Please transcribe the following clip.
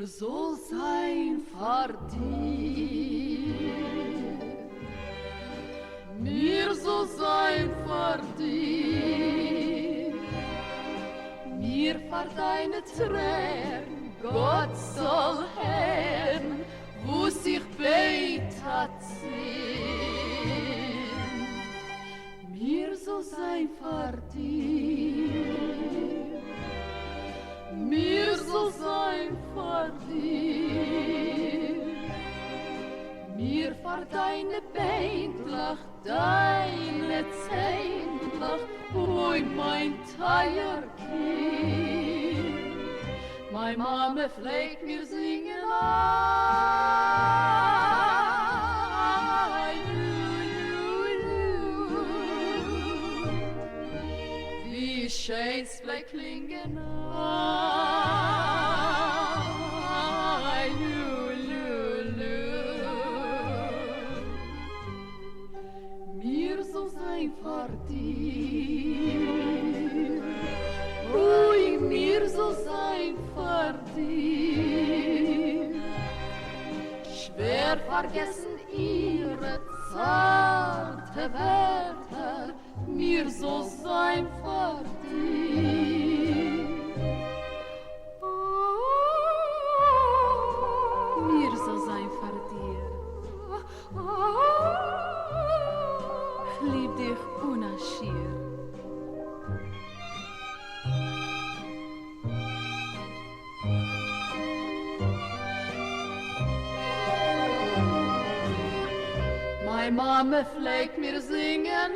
soll sein für dir. Mir soll sein für dir. Mir für deine Tränen, Gott soll hören, wo sich beit hat sehen. Mir soll sein für dir. Mir soll sein für dir. Mir für deine Beintlach, deine Zähntlach, oi mein teuer Kind. Meine Mama pflegt mir singen, ai, wie schön's bleibt klingen, ai, mir soll sein für dir, ui, mir soll sein für dir. Schwer vergessen ihre zarte Wörter, mir soll sein für dir. Mir soll sein für dir. Ich lieb dich unaschier. Meine Mama pflegt mir singen,